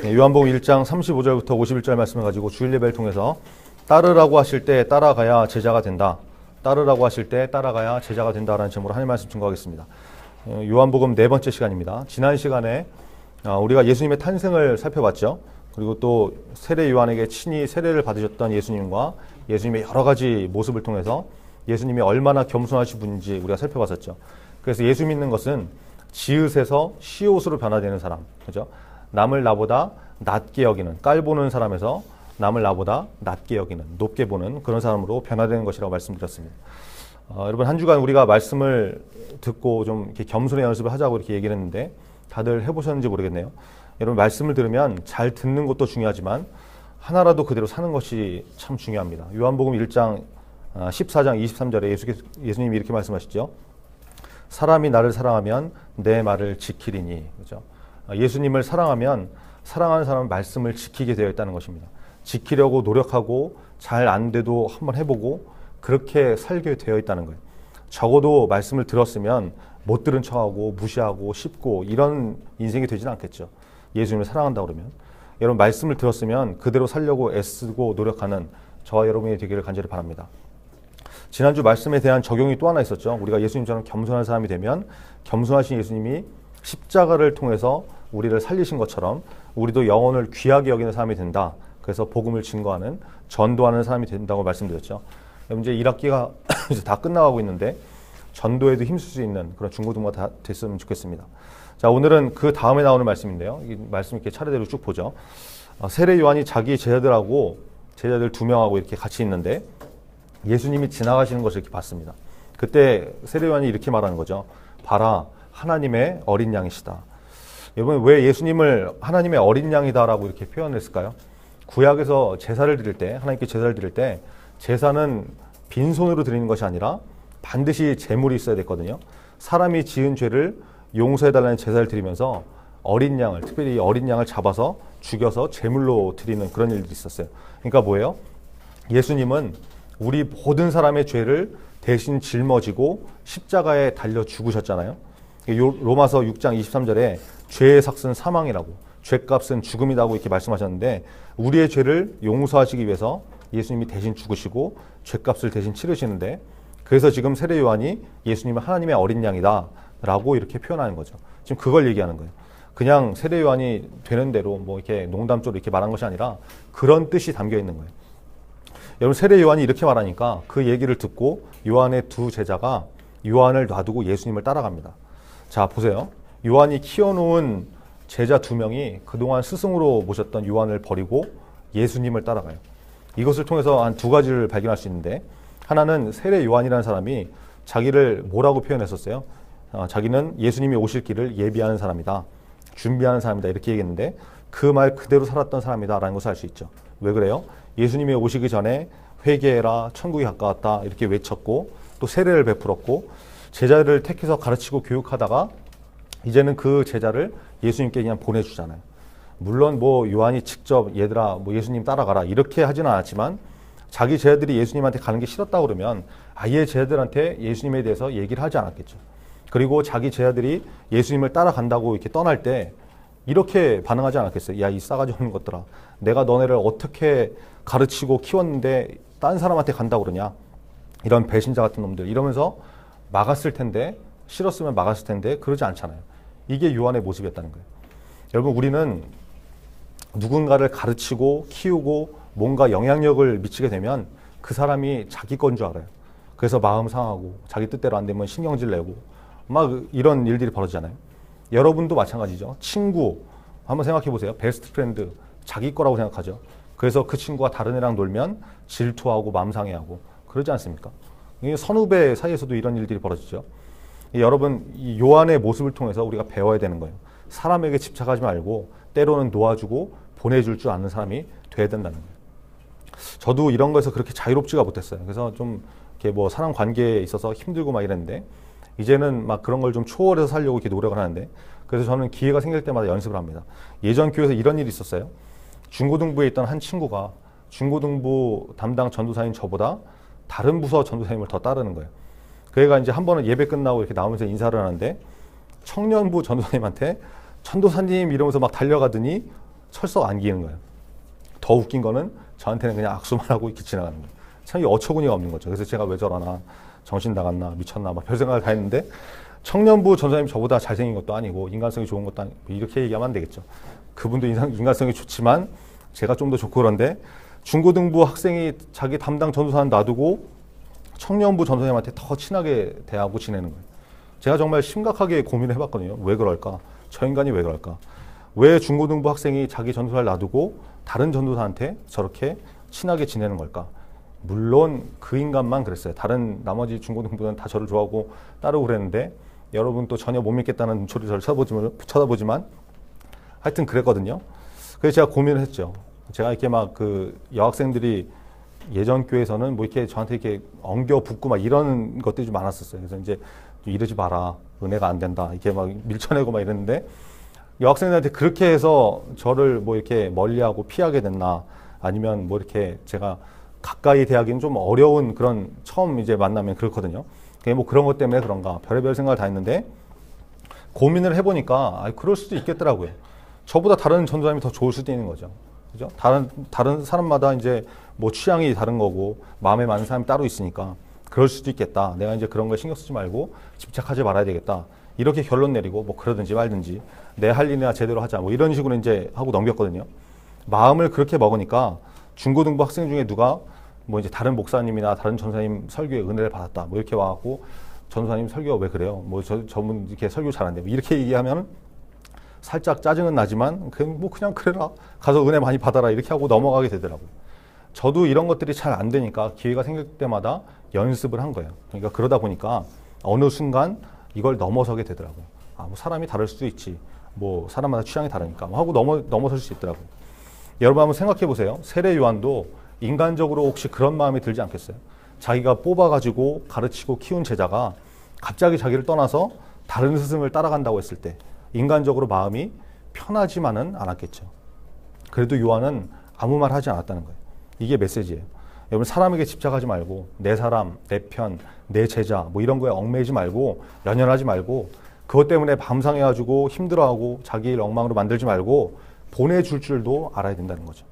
요한복음 1장 35절부터 51절 말씀을 가지고 주일 예배를 통해서 따르라고 하실 때 따라가야 제자가 된다. 따르라고 하실 때 따라가야 제자가 된다라는 제목으로 하나님 말씀 증거하겠습니다. 요한복음 네 번째 시간입니다. 지난 시간에 우리가 예수님의 탄생을 살펴봤죠. 그리고 또 세례 요한에게 친히 세례를 받으셨던 예수님과 예수님의 여러 가지 모습을 통해서 예수님이 얼마나 겸손하신 분인지 우리가 살펴봤었죠. 그래서 예수 믿는 것은 지읒에서 시옷으로 변화되는 사람, 그죠? 남을 나보다 낮게 여기는, 깔보는 사람에서 남을 나보다 낮게 여기는, 높게 보는 그런 사람으로 변화되는 것이라고 말씀드렸습니다. 여러분 한 주간 우리가 말씀을 듣고 좀 이렇게 겸손의 연습을 하자고 이렇게 얘기를 했는데 다들 해보셨는지 모르겠네요. 여러분 말씀을 들으면 잘 듣는 것도 중요하지만 하나라도 그대로 사는 것이 참 중요합니다. 요한복음 1장 14장 23절에 예수님이 이렇게 말씀하시죠. 사람이 나를 사랑하면 내 말을 지키리니. 그죠? 예수님을 사랑하면 사랑하는 사람은 말씀을 지키게 되어 있다는 것입니다. 지키려고 노력하고 잘 안 돼도 한번 해보고 그렇게 살게 되어 있다는 거예요. 적어도 말씀을 들었으면 못 들은 척하고 무시하고 씹고 이런 인생이 되지는 않겠죠. 예수님을 사랑한다 그러면. 여러분 말씀을 들었으면 그대로 살려고 애쓰고 노력하는 저와 여러분이 되기를 간절히 바랍니다. 지난주 말씀에 대한 적용이 또 하나 있었죠. 우리가 예수님처럼 겸손한 사람이 되면 겸손하신 예수님이 십자가를 통해서 우리를 살리신 것처럼 우리도 영혼을 귀하게 여기는 사람이 된다. 그래서 복음을 증거하는, 전도하는 사람이 된다고 말씀드렸죠. 이제 1학기가 이제 다 끝나가고 있는데 전도에도 힘쓸 수 있는 그런 중고등부가 다 됐으면 좋겠습니다. 자, 오늘은 그 다음에 나오는 말씀인데요. 이 말씀 이렇게 차례대로 쭉 보죠. 세례 요한이 자기 제자들 2명하고 이렇게 같이 있는데 예수님이 지나가시는 것을 이렇게 봤습니다. 그때 세례 요한이 이렇게 말하는 거죠. 봐라, 하나님의 어린 양이시다. 여러분 왜 예수님을 하나님의 어린 양이다라고 이렇게 표현했을까요? 구약에서 제사를 드릴 때, 하나님께 제사를 드릴 때 제사는 빈손으로 드리는 것이 아니라 반드시 제물이 있어야 됐거든요. 사람이 지은 죄를 용서해달라는 제사를 드리면서 어린 양을, 특별히 어린 양을 잡아서 죽여서 제물로 드리는 그런 일들이 있었어요. 그러니까 뭐예요? 예수님은 우리 모든 사람의 죄를 대신 짊어지고 십자가에 달려 죽으셨잖아요. 로마서 6장 23절에 죄의 삭은 사망이라고, 죄값은 죽음이라고 이렇게 말씀하셨는데 우리의 죄를 용서하시기 위해서 예수님이 대신 죽으시고 죄값을 대신 치르시는데, 그래서 지금 세례 요한이 예수님은 하나님의 어린 양이다 라고 이렇게 표현하는 거죠. 지금 그걸 얘기하는 거예요. 그냥 세례 요한이 되는 대로 뭐 이렇게 농담조로 이렇게 말한 것이 아니라 그런 뜻이 담겨 있는 거예요. 여러분 세례 요한이 이렇게 말하니까 그 얘기를 듣고 요한의 두 제자가 요한을 놔두고 예수님을 따라갑니다. 자, 보세요. 요한이 키워놓은 제자 2명이 그동안 스승으로 모셨던 요한을 버리고 예수님을 따라가요. 이것을 통해서 한 두 가지를 발견할 수 있는데, 하나는 세례 요한이라는 사람이 자기를 뭐라고 표현했었어요? 자기는 예수님이 오실 길을 예비하는 사람이다, 준비하는 사람이다 이렇게 얘기했는데 그 말 그대로 살았던 사람이다 라는 것을 알 수 있죠. 왜 그래요? 예수님이 오시기 전에 회개해라, 천국이 가까웠다 이렇게 외쳤고 또 세례를 베풀었고 제자를 택해서 가르치고 교육하다가 이제는 그 제자를 예수님께 그냥 보내주잖아요. 물론 뭐 요한이 직접 얘들아 뭐 예수님 따라가라 이렇게 하지는 않았지만 자기 제자들이 예수님한테 가는 게 싫었다 그러면 아예 제자들한테 예수님에 대해서 얘기를 하지 않았겠죠. 그리고 자기 제자들이 예수님을 따라간다고 이렇게 떠날 때 이렇게 반응하지 않았겠어요. 야, 이 싸가지 없는 것들아, 내가 너네를 어떻게 가르치고 키웠는데 딴 사람한테 간다고 그러냐, 이런 배신자 같은 놈들 이러면서 막았을 텐데, 싫었으면 막았을 텐데 그러지 않잖아요. 이게 요한의 모습이었다는 거예요. 여러분 우리는 누군가를 가르치고 키우고 뭔가 영향력을 미치게 되면 그 사람이 자기 건 줄 알아요. 그래서 마음 상하고 자기 뜻대로 안 되면 신경질 내고 막 이런 일들이 벌어지잖아요. 여러분도 마찬가지죠. 친구 한번 생각해 보세요. 베스트 프렌드 자기 거라고 생각하죠. 그래서 그 친구가 다른 애랑 놀면 질투하고 마음 상해하고 그러지 않습니까? 선후배 사이에서도 이런 일들이 벌어지죠. 여러분 이 요한의 모습을 통해서 우리가 배워야 되는 거예요. 사람에게 집착하지 말고 때로는 놓아주고 보내줄 줄 아는 사람이 돼야 된다는 거예요. 저도 이런 거에서 그렇게 자유롭지가 못했어요. 그래서 좀 이렇게 뭐 사람 관계에 있어서 힘들고 막 이랬는데 이제는 막 그런 걸 좀 초월해서 살려고 이렇게 노력을 하는데, 그래서 저는 기회가 생길 때마다 연습을 합니다. 예전 교회에서 이런 일이 있었어요. 중고등부에 있던 한 친구가 중고등부 담당 전도사인 저보다 다른 부서 전도사님을 더 따르는 거예요. 그 애가 이제 한 번은 예배 끝나고 이렇게 나오면서 인사를 하는데 청년부 전도사님한테 전도사님 이러면서 막 달려가더니 철썩 안기는 거예요. 더 웃긴 거는 저한테는 그냥 악수만 하고 이렇게 지나가는 거예요. 참 어처구니가 없는 거죠. 그래서 제가 왜 저러나, 정신 나갔나, 미쳤나 막 별 생각을 다 했는데, 청년부 전사님이 저보다 잘생긴 것도 아니고 인간성이 좋은 것도 아니고 이렇게 얘기하면 안 되겠죠. 그분도 인간성이 좋지만 제가 좀 더 좋고, 그런데 중고등부 학생이 자기 담당 전도사는 놔두고 청년부 전도사님한테 더 친하게 대하고 지내는 거예요. 제가 정말 심각하게 고민을 해봤거든요. 왜 그럴까? 저 인간이 왜 그럴까? 왜 중고등부 학생이 자기 전도사를 놔두고 다른 전도사한테 저렇게 친하게 지내는 걸까? 물론 그 인간만 그랬어요. 다른 나머지 중고등부는 다 저를 좋아하고 따르고 그랬는데, 여러분 또 전혀 못 믿겠다는 눈초리를 저를 쳐다보지만 하여튼 그랬거든요. 그래서 제가 고민을 했죠. 제가 이렇게 막 그 여학생들이 예전 교회에서는 뭐 이렇게 저한테 이렇게 엉겨 붙고 막 이런 것들이 좀 많았었어요. 그래서 이제 이러지 마라, 은혜가 안 된다, 이렇게 막 밀쳐내고 막 이랬는데, 여학생들한테 그렇게 해서 저를 뭐 이렇게 멀리하고 피하게 됐나, 아니면 뭐 이렇게 제가 가까이 대하기는 좀 어려운 그런 처음 이제 만나면 그렇거든요. 그게 뭐 그런 것 때문에 그런가 별의별 생각을 다 했는데, 고민을 해보니까 그럴 수도 있겠더라고요. 저보다 다른 전도사님이 더 좋을 수도 있는 거죠. 그죠? 다른 사람마다 이제 뭐 취향이 다른 거고 마음에 맞는 사람이 따로 있으니까 그럴 수도 있겠다. 내가 이제 그런 거 신경 쓰지 말고 집착하지 말아야 되겠다. 이렇게 결론 내리고 뭐 그러든지 말든지 내 할 일이나 제대로 하자, 뭐 이런 식으로 이제 하고 넘겼거든요. 마음을 그렇게 먹으니까 중고등부 학생 중에 누가 뭐 이제 다른 목사님이나 다른 전사님 설교에 은혜를 받았다, 뭐 이렇게 와갖고 전사님 설교가 왜 그래요? 뭐 저분 이렇게 설교 잘한대, 뭐 이렇게 얘기하면 살짝 짜증은 나지만 그냥 그래라, 가서 은혜 많이 받아라, 이렇게 하고 넘어가게 되더라고요. 저도 이런 것들이 잘 안 되니까 기회가 생길 때마다 연습을 한 거예요. 그러니까 그러다 보니까 어느 순간 이걸 넘어서게 되더라고요. 뭐 사람이 다를 수도 있지, 뭐 사람마다 취향이 다르니까 하고 넘어설 수 있더라고요. 여러분 한번 생각해 보세요. 세례 요한도 인간적으로 혹시 그런 마음이 들지 않겠어요? 자기가 뽑아가지고 가르치고 키운 제자가 갑자기 자기를 떠나서 다른 스승을 따라간다고 했을 때 인간적으로 마음이 편하지만은 않았겠죠. 그래도 요한은 아무 말 하지 않았다는 거예요. 이게 메시지예요. 여러분, 사람에게 집착하지 말고 내 사람, 내 편, 내 제자 뭐 이런 거에 얽매이지 말고 연연하지 말고 그것 때문에 밤상해가지고 힘들어하고 자기 일 엉망으로 만들지 말고 보내줄 줄도 알아야 된다는 거죠.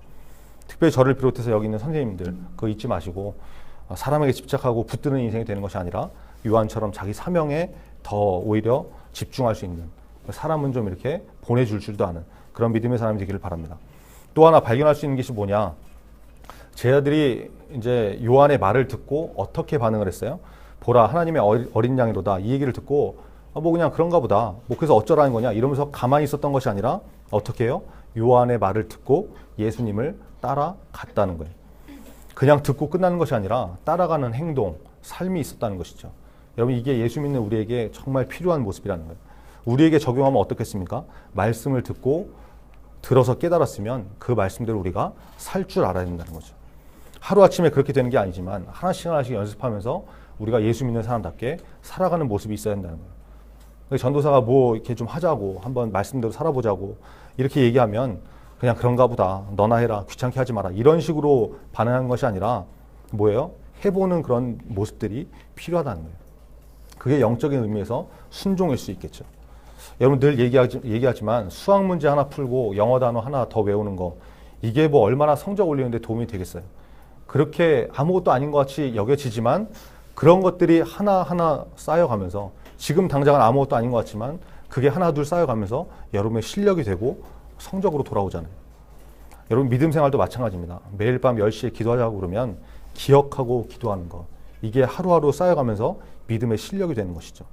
특별히 저를 비롯해서 여기 있는 선생님들 그거 잊지 마시고 사람에게 집착하고 붙드는 인생이 되는 것이 아니라 요한처럼 자기 사명에 더 오히려 집중할 수 있는, 사람은 좀 이렇게 보내줄 줄도 아는 그런 믿음의 사람이 되기를 바랍니다. 또 하나 발견할 수 있는 것이 뭐냐, 제자들이 이제 요한의 말을 듣고 어떻게 반응을 했어요? 보라, 하나님의 어린 양이로다, 이 얘기를 듣고 뭐 그냥 그런가 보다, 뭐 그래서 어쩌라는 거냐 이러면서 가만히 있었던 것이 아니라 어떻게 해요? 요한의 말을 듣고 예수님을 따라갔다는 거예요. 그냥 듣고 끝나는 것이 아니라 따라가는 행동, 삶이 있었다는 것이죠. 여러분, 이게 예수 믿는 우리에게 정말 필요한 모습이라는 거예요. 우리에게 적용하면 어떻겠습니까? 말씀을 듣고 들어서 깨달았으면 그 말씀대로 우리가 살 줄 알아야 된다는 거죠. 하루아침에 그렇게 되는 게 아니지만 하나씩 하나씩 연습하면서 우리가 예수 믿는 사람답게 살아가는 모습이 있어야 된다는 거예요. 전도사가 뭐 이렇게 좀 하자고, 한번 말씀대로 살아보자고 이렇게 얘기하면 그냥 그런가 보다, 너나 해라, 귀찮게 하지 마라, 이런 식으로 반응하는 것이 아니라 뭐예요? 해보는 그런 모습들이 필요하다는 거예요. 그게 영적인 의미에서 순종일 수 있겠죠. 여러분 늘 얘기하지만 수학 문제 하나 풀고 영어 단어 하나 더 외우는 거, 이게 뭐 얼마나 성적 올리는데 도움이 되겠어요? 그렇게 아무것도 아닌 것 같이 여겨지지만 그런 것들이 하나하나 쌓여가면서 지금 당장은 아무것도 아닌 것 같지만 그게 하나 둘 쌓여가면서 여러분의 실력이 되고 성적으로 돌아오잖아요. 여러분 믿음 생활도 마찬가지입니다. 매일 밤 10시에 기도하자고 그러면 기억하고 기도하는 것, 이게 하루하루 쌓여가면서 믿음의 실력이 되는 것이죠.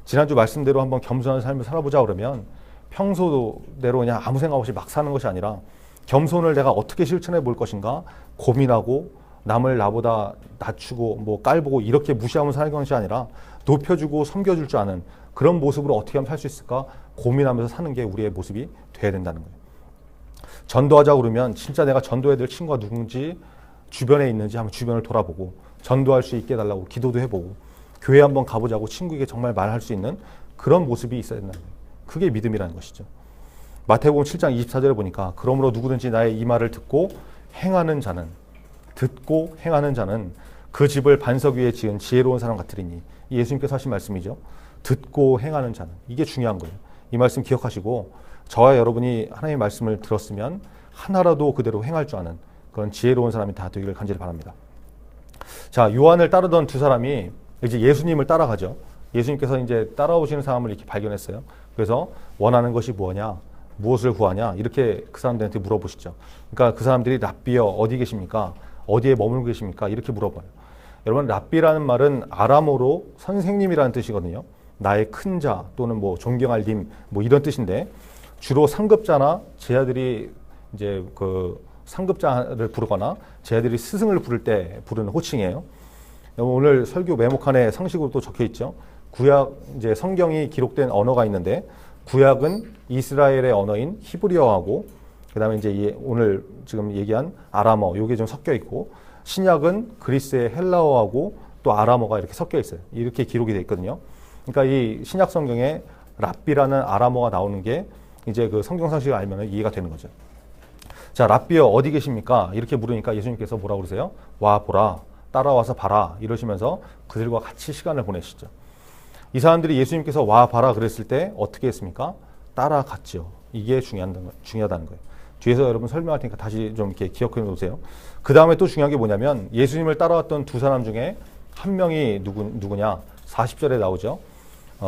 지난주 말씀대로 한번 겸손한 삶을 살아보자 그러면 평소대로 그냥 아무 생각 없이 막 사는 것이 아니라 겸손을 내가 어떻게 실천해 볼 것인가 고민하고 남을 나보다 낮추고 뭐 깔보고 이렇게 무시하면 사는 것이 아니라 높여주고 섬겨줄 줄 아는 그런 모습으로 어떻게 하면 살 수 있을까 고민하면서 사는 게 우리의 모습이 돼야 된다는 거예요. 전도하자고 그러면 진짜 내가 전도해야 될 친구가 누군지 주변에 있는지 한번 주변을 돌아보고 전도할 수 있게 해달라고 기도도 해보고 교회 한번 가보자고 친구에게 정말 말할 수 있는 그런 모습이 있어야 된다는 거예요. 그게 믿음이라는 것이죠. 마태복음 7장 24절에 보니까 그러므로 누구든지 나의 이 말을 듣고 행하는 자는 그 집을 반석 위에 지은 지혜로운 사람 같으리니, 예수님께서 하신 말씀이죠. 듣고 행하는 자는, 이게 중요한 거예요. 이 말씀 기억하시고 저와 여러분이 하나님의 말씀을 들었으면 하나라도 그대로 행할 줄 아는 그런 지혜로운 사람이 다 되기를 간절히 바랍니다. 자, 요한을 따르던 두 사람이 이제 예수님을 따라가죠. 예수님께서 이제 따라오시는 사람을 이렇게 발견했어요. 그래서 원하는 것이 무엇냐? 무엇을 구하냐? 이렇게 그 사람들한테 물어보시죠. 그러니까 그 사람들이 랍비여 어디 계십니까? 어디에 머물고 계십니까? 이렇게 물어봐요. 여러분, 랍비라는 말은 아람어로 선생님이라는 뜻이거든요. 나의 큰 자 또는 뭐 존경할 님 뭐 이런 뜻인데 주로 상급자나 제자들이 이제 그 상급자를 부르거나 제자들이 스승을 부를 때 부르는 호칭이에요. 오늘 설교 메모칸에 상식으로 또 적혀 있죠. 구약 이제 성경이 기록된 언어가 있는데 구약은 이스라엘의 언어인 히브리어하고 그다음에 이제 오늘 지금 얘기한 아람어 요게 좀 섞여 있고 신약은 그리스의 헬라어하고 또 아람어가 이렇게 섞여 있어요. 이렇게 기록이 돼 있거든요. 그러니까 이 신약 성경에 랍비라는 아람어가 나오는 게 이제 그 성경 상식을 알면 이해가 되는 거죠. 자, 랍비여 어디 계십니까? 이렇게 물으니까 예수님께서 뭐라고 그러세요? 와 보라, 따라와서 봐라 이러시면서 그들과 같이 시간을 보내시죠. 이 사람들이 예수님께서 와 봐라 그랬을 때 어떻게 했습니까? 따라갔죠. 이게 중요하다는 거예요. 뒤에서 여러분 설명할 테니까 다시 좀 이렇게 기억해 놓으세요. 그 다음에 또 중요한 게 뭐냐면 예수님을 따라왔던 두 사람 중에 한 명이 누구냐? 40절에 나오죠.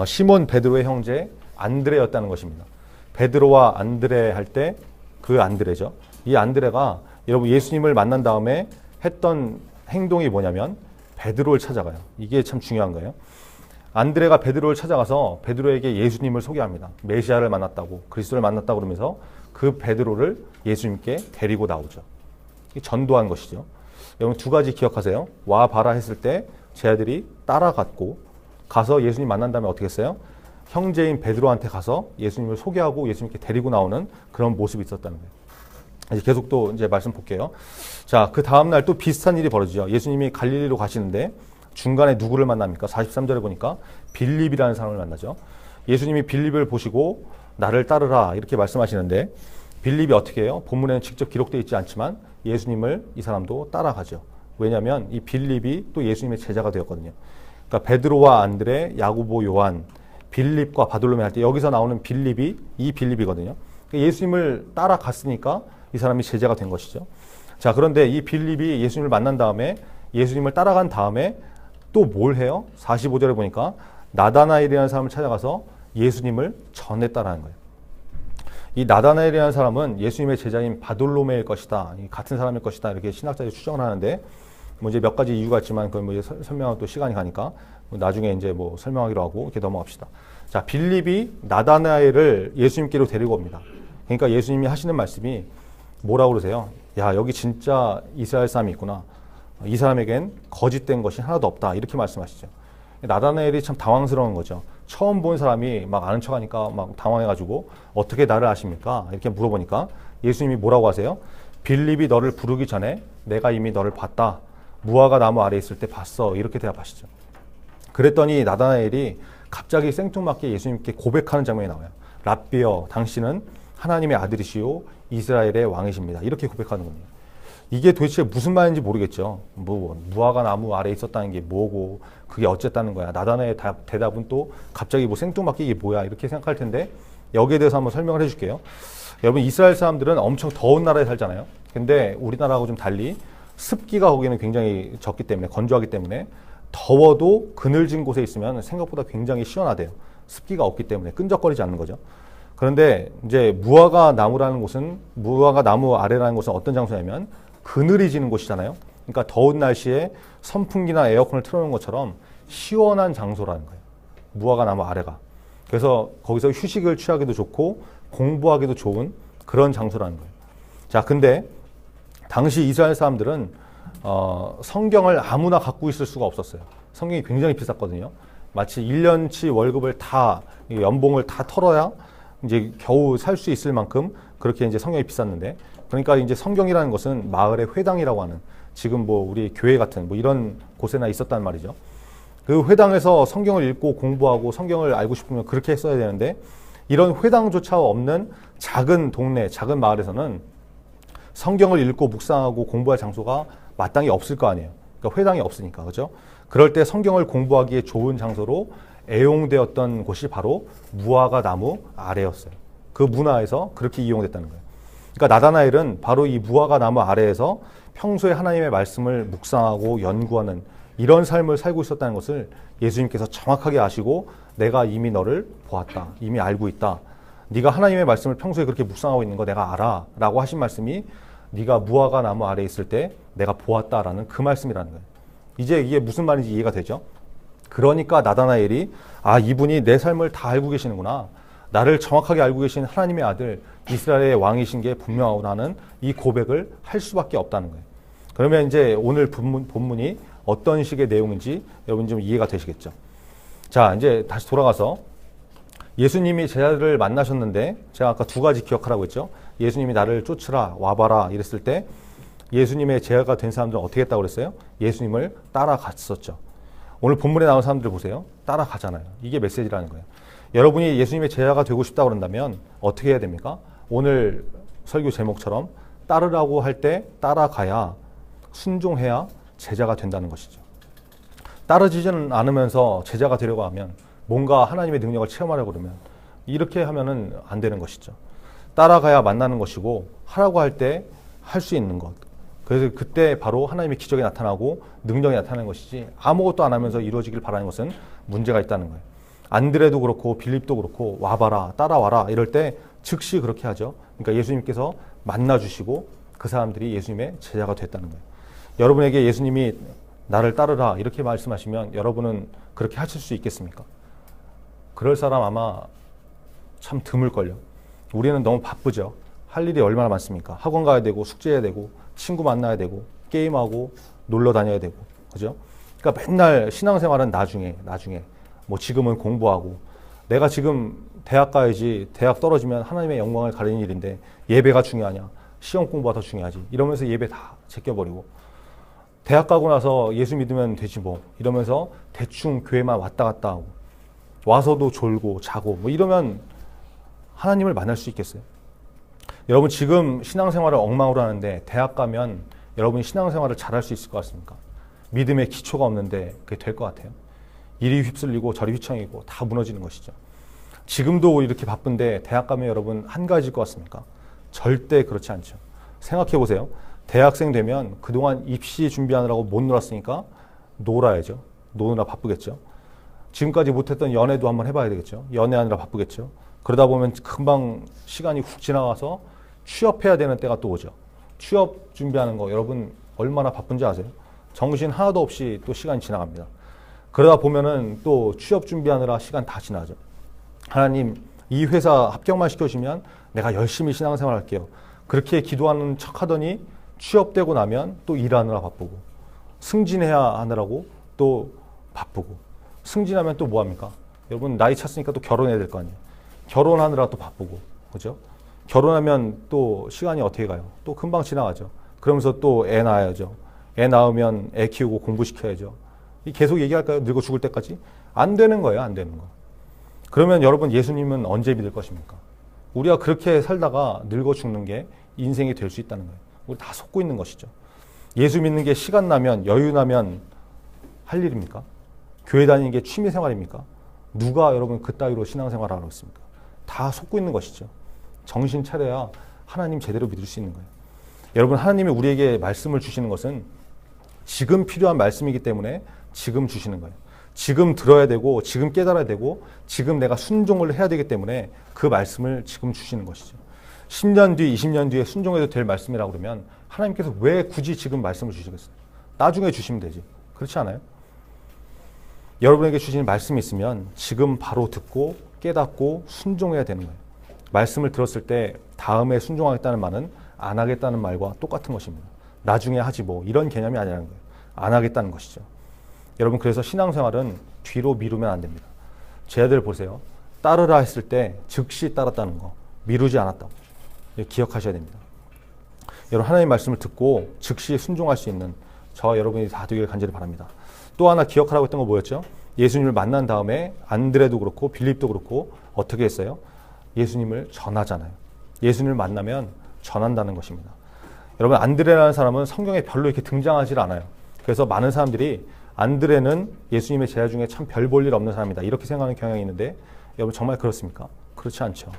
시몬 베드로의 형제 안드레였다는 것입니다. 베드로와 안드레 할 때 그 안드레죠. 이 안드레가 여러분 예수님을 만난 다음에 했던 행동이 뭐냐면 베드로를 찾아가요. 이게 참 중요한 거예요. 안드레가 베드로를 찾아가서 베드로에게 예수님을 소개합니다. 메시아를 만났다고 그리스도를 만났다고 그러면서 그 베드로를 예수님께 데리고 나오죠. 전도한 것이죠. 여러분 두 가지 기억하세요. 와 봐라 했을 때 제자들이 따라갔고 가서 예수님 만난 다음에 어떻게 했어요? 형제인 베드로한테 가서 예수님을 소개하고 예수님께 데리고 나오는 그런 모습이 있었다는 거예요. 이제 계속 또 이제 말씀 볼게요. 자, 그 다음날 또 비슷한 일이 벌어지죠. 예수님이 갈릴리로 가시는데 중간에 누구를 만납니까? 43절에 보니까 빌립이라는 사람을 만나죠. 예수님이 빌립을 보시고 나를 따르라 이렇게 말씀하시는데 빌립이 어떻게 해요? 본문에는 직접 기록되어 있지 않지만 예수님을 이 사람도 따라가죠. 왜냐하면 이 빌립이 또 예수님의 제자가 되었거든요. 그러니까 베드로와 안드레, 야고보, 요한, 빌립과 바돌로메 할 때 여기서 나오는 빌립이 이 빌립이거든요. 그러니까 예수님을 따라갔으니까 이 사람이 제자가 된 것이죠. 자, 그런데 이 빌립이 예수님을 만난 다음에 예수님을 따라간 다음에 또 뭘 해요? 45절에 보니까 나다나엘이라는 사람을 찾아가서 예수님을 전했다라는 거예요. 이 나다나엘이라는 사람은 예수님의 제자인 바돌로메일 것이다. 같은 사람일 것이다. 이렇게 신학자들이 추정을 하는데 뭐 이제 몇 가지 이유가 있지만 그걸 뭐 설명하면 또 시간이 가니까 나중에 이제 뭐 설명하기로 하고 이렇게 넘어갑시다. 자, 빌립이 나다나엘을 예수님께로 데리고 옵니다. 그러니까 예수님이 하시는 말씀이 뭐라고 그러세요? 야, 여기 진짜 이스라엘 사람이 있구나. 이 사람에겐 거짓된 것이 하나도 없다. 이렇게 말씀하시죠. 나다나엘이 참 당황스러운 거죠. 처음 본 사람이 막 아는 척하니까 막 당황해가지고 어떻게 나를 아십니까? 이렇게 물어보니까 예수님이 뭐라고 하세요? 빌립이 너를 부르기 전에 내가 이미 너를 봤다. 무화과 나무 아래 있을 때 봤어. 이렇게 대답하시죠. 그랬더니 나다나엘이 갑자기 생뚱맞게 예수님께 고백하는 장면이 나와요. 랍비여, 당신은 하나님의 아들이시오 이스라엘의 왕이십니다. 이렇게 고백하는 겁니다. 이게 도대체 무슨 말인지 모르겠죠. 뭐 무화과 나무 아래 있었다는 게 뭐고 그게 어쨌다는 거야. 나다나의 대답은 또 갑자기 뭐 생뚱맞게 이게 뭐야 이렇게 생각할 텐데 여기에 대해서 한번 설명을 해줄게요. 여러분 이스라엘 사람들은 엄청 더운 나라에 살잖아요. 근데 우리나라하고 좀 달리 습기가 거기는 굉장히 적기 때문에 건조하기 때문에 더워도 그늘진 곳에 있으면 생각보다 굉장히 시원하대요. 습기가 없기 때문에 끈적거리지 않는 거죠. 그런데 이제 무화과 나무라는 곳은 무화과 나무 아래라는 곳은 어떤 장소냐면 그늘이 지는 곳이잖아요. 그러니까 더운 날씨에 선풍기나 에어컨을 틀어놓은 것처럼 시원한 장소라는 거예요. 무화과 나무 아래가. 그래서 거기서 휴식을 취하기도 좋고 공부하기도 좋은 그런 장소라는 거예요. 자, 근데 당시 이스라엘 사람들은 성경을 아무나 갖고 있을 수가 없었어요. 성경이 굉장히 비쌌거든요. 마치 1년치 월급을 다 연봉을 다 털어야 이제 겨우 살 수 있을 만큼 그렇게 이제 성경이 비쌌는데 그러니까 이제 성경이라는 것은 마을의 회당이라고 하는 지금 뭐 우리 교회 같은 뭐 이런 곳에나 있었단 말이죠. 그 회당에서 성경을 읽고 공부하고 성경을 알고 싶으면 그렇게 했어야 되는데 이런 회당조차 없는 작은 동네, 작은 마을에서는 성경을 읽고 묵상하고 공부할 장소가 마땅히 없을 거 아니에요. 그러니까 회당이 없으니까, 그렇죠? 그럴 때 성경을 공부하기에 좋은 장소로 애용되었던 곳이 바로 무화과 나무 아래였어요. 그 문화에서 그렇게 이용됐다는 거예요. 그러니까 나다나엘은 바로 이 무화과 나무 아래에서 평소에 하나님의 말씀을 묵상하고 연구하는 이런 삶을 살고 있었다는 것을 예수님께서 정확하게 아시고 내가 이미 너를 보았다. 이미 알고 있다. 네가 하나님의 말씀을 평소에 그렇게 묵상하고 있는 거 내가 알아. 라고 하신 말씀이 네가 무화과 나무 아래에 있을 때 내가 보았다라는 그 말씀이라는 거예요. 이제 이게 무슨 말인지 이해가 되죠? 그러니까 나다나엘이 이분이 내 삶을 다 알고 계시는구나. 나를 정확하게 알고 계신 하나님의 아들 이스라엘의 왕이신 게 분명하구나는 이 고백을 할 수밖에 없다는 거예요. 그러면 이제 오늘 본문이 어떤 식의 내용인지 여러분 좀 이해가 되시겠죠? 자, 이제 다시 돌아가서 예수님이 제자들을 만나셨는데 제가 아까 두 가지 기억하라고 했죠. 예수님이 나를 쫓으라 와봐라 이랬을 때 예수님의 제자가 된 사람들은 어떻게 했다고 그랬어요? 예수님을 따라갔었죠. 오늘 본문에 나온 사람들 보세요. 따라가잖아요. 이게 메시지라는 거예요. 여러분이 예수님의 제자가 되고 싶다고 그런다면 어떻게 해야 됩니까? 오늘 설교 제목처럼 따르라고 할 때 따라가야 순종해야 제자가 된다는 것이죠. 따르지는 않으면서 제자가 되려고 하면 뭔가 하나님의 능력을 체험하려고 그러면 이렇게 하면은 안 되는 것이죠. 따라가야 만나는 것이고 하라고 할 때 할 수 있는 것. 그래서 그때 바로 하나님의 기적이 나타나고 능력이 나타나는 것이지 아무것도 안 하면서 이루어지길 바라는 것은 문제가 있다는 거예요. 안드레도 그렇고 빌립도 그렇고 와봐라 따라와라 이럴 때 즉시 그렇게 하죠. 그러니까 예수님께서 만나주시고 그 사람들이 예수님의 제자가 됐다는 거예요. 여러분에게 예수님이 나를 따르라 이렇게 말씀하시면 여러분은 그렇게 하실 수 있겠습니까? 그럴 사람 아마 참 드물걸요. 우리는 너무 바쁘죠. 할 일이 얼마나 많습니까? 학원 가야 되고 숙제해야 되고 친구 만나야 되고 게임하고 놀러 다녀야 되고 그죠? 그러니까 맨날 신앙생활은 나중에 뭐 지금은 공부하고 내가 지금 대학 가야지 대학 떨어지면 하나님의 영광을 가리는 일인데 예배가 중요하냐 시험 공부가 더 중요하지 이러면서 예배 다 제껴버리고 대학 가고 나서 예수 믿으면 되지 뭐 이러면서 대충 교회만 왔다 갔다 하고 와서도 졸고 자고 뭐 이러면 하나님을 만날 수 있겠어요? 여러분 지금 신앙생활을 엉망으로 하는데 대학 가면 여러분이 신앙생활을 잘할 수 있을 것 같습니까? 믿음의 기초가 없는데 그게 될 것 같아요? 이리 휩쓸리고 저리 휘청이고 다 무너지는 것이죠. 지금도 이렇게 바쁜데 대학 가면 여러분 한가해질 것 같습니까? 절대 그렇지 않죠. 생각해 보세요. 대학생 되면 그동안 입시 준비하느라고 못 놀았으니까 놀아야죠. 노느라 바쁘겠죠. 지금까지 못했던 연애도 한번 해봐야 되겠죠. 연애하느라 바쁘겠죠. 그러다 보면 금방 시간이 훅 지나가서 취업해야 되는 때가 또 오죠. 취업 준비하는 거 여러분 얼마나 바쁜지 아세요? 정신 하나도 없이 또 시간이 지나갑니다. 그러다 보면은 또 취업 준비하느라 시간 다 지나죠. 하나님 이 회사 합격만 시켜주면 내가 열심히 신앙생활 할게요. 그렇게 기도하는 척 하더니 취업되고 나면 또 일하느라 바쁘고 승진해야 하느라고 또 바쁘고 승진하면 또 뭐합니까? 여러분 나이 찼으니까 또 결혼해야 될 거 아니에요. 결혼하느라 또 바쁘고 그죠? 결혼하면 또 시간이 어떻게 가요? 또 금방 지나가죠. 그러면서 또 애 낳아야죠. 애 낳으면 애 키우고 공부시켜야죠. 계속 얘기할까요? 늙어 죽을 때까지? 안 되는 거예요. 안 되는 거. 그러면 여러분 예수님은 언제 믿을 것입니까? 우리가 그렇게 살다가 늙어 죽는 게 인생이 될 수 있다는 거예요. 우리 다 속고 있는 것이죠. 예수 믿는 게 시간 나면 여유 나면 할 일입니까? 교회 다니는 게 취미 생활입니까? 누가 여러분 그따위로 신앙생활을 하고 있습니까? 다 속고 있는 것이죠. 정신 차려야 하나님 제대로 믿을 수 있는 거예요. 여러분 하나님이 우리에게 말씀을 주시는 것은 지금 필요한 말씀이기 때문에 지금 주시는 거예요. 지금 들어야 되고 지금 깨달아야 되고 지금 내가 순종을 해야 되기 때문에 그 말씀을 지금 주시는 것이죠. 10년 뒤 20년 뒤에 순종해도 될 말씀이라고 그러면 하나님께서 왜 굳이 지금 말씀을 주시겠어요? 나중에 주시면 되지. 그렇지 않아요? 여러분에게 주시는 말씀이 있으면 지금 바로 듣고 깨닫고 순종해야 되는 거예요. 말씀을 들었을 때 다음에 순종하겠다는 말은 안 하겠다는 말과 똑같은 것입니다. 나중에 하지 뭐 이런 개념이 아니라는 거예요. 안 하겠다는 것이죠. 여러분 그래서 신앙생활은 뒤로 미루면 안 됩니다. 제 아들 보세요. 따르라 했을 때 즉시 따랐다는 거. 미루지 않았다고. 기억하셔야 됩니다. 여러분 하나님의 말씀을 듣고 즉시 순종할 수 있는 저와 여러분이 다 되길 간절히 바랍니다. 또 하나 기억하라고 했던 거 뭐였죠? 예수님을 만난 다음에 안드레도 그렇고 빌립도 그렇고 어떻게 했어요? 예수님을 전하잖아요. 예수님을 만나면 전한다는 것입니다. 여러분 안드레라는 사람은 성경에 별로 이렇게 등장하지 않아요. 그래서 많은 사람들이 안드레는 예수님의 제자 중에 참 별 볼 일 없는 사람이다. 이렇게 생각하는 경향이 있는데 여러분 정말 그렇습니까? 그렇지 않죠.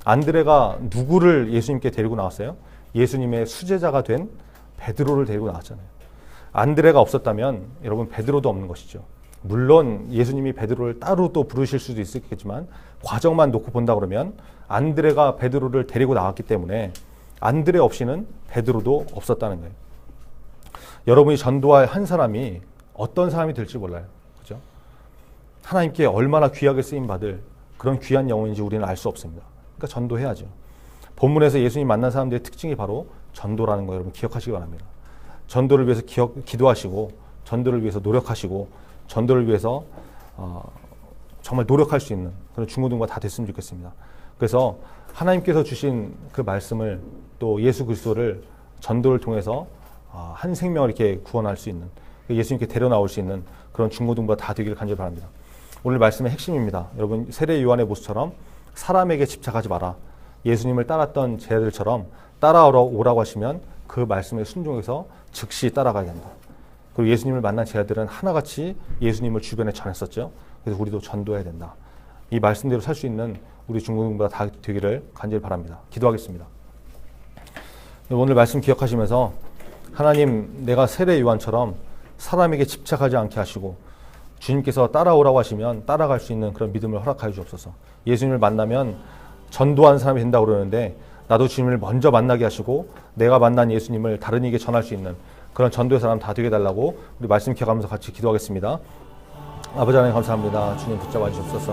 안드레가 누구를 예수님께 데리고 나왔어요? 예수님의 수제자가 된 베드로를 데리고 나왔잖아요. 안드레가 없었다면 여러분 베드로도 없는 것이죠. 물론 예수님이 베드로를 따로 또 부르실 수도 있겠지만 과정만 놓고 본다 그러면 안드레가 베드로를 데리고 나왔기 때문에 안드레 없이는 베드로도 없었다는 거예요. 여러분이 전도할 한 사람이 어떤 사람이 될지 몰라요. 그죠? 하나님께 얼마나 귀하게 쓰임 받을 그런 귀한 영혼인지 우리는 알 수 없습니다. 그러니까 전도해야죠. 본문에서 예수님 만난 사람들의 특징이 바로 전도라는 거 여러분 기억하시기 바랍니다. 전도를 위해서 기도하시고 전도를 위해서 노력하시고 전도를 위해서 정말 노력할 수 있는 그런 중고등과 다 됐으면 좋겠습니다. 그래서 하나님께서 주신 그 말씀을 또 예수 그리스도를 전도를 통해서 한 생명을 이렇게 구원할 수 있는 예수님께 데려 나올 수 있는 그런 중고등부가 다 되기를 간절히 바랍니다. 오늘 말씀의 핵심입니다. 여러분 세례 요한의 모습처럼 사람에게 집착하지 마라. 예수님을 따랐던 제자들처럼 따라오라고 하시면 그 말씀에 순종해서 즉시 따라가야 된다. 그리고 예수님을 만난 제자들은 하나같이 예수님을 주변에 전했었죠. 그래서 우리도 전도해야 된다. 이 말씀대로 살 수 있는 우리 중고등부가 다 되기를 간절히 바랍니다. 기도하겠습니다. 오늘 말씀 기억하시면서 하나님 내가 세례 요한처럼 사람에게 집착하지 않게 하시고 주님께서 따라오라고 하시면 따라갈 수 있는 그런 믿음을 허락하여 주옵소서. 예수님을 만나면 전도하는 사람이 된다고 그러는데 나도 주님을 먼저 만나게 하시고 내가 만난 예수님을 다른 이에게 전할 수 있는 그런 전도의 사람 다 되게 달라고 우리 말씀 기억하면서 같이 기도하겠습니다. 아버지 하나님 감사합니다. 주님 붙잡아 주옵소서.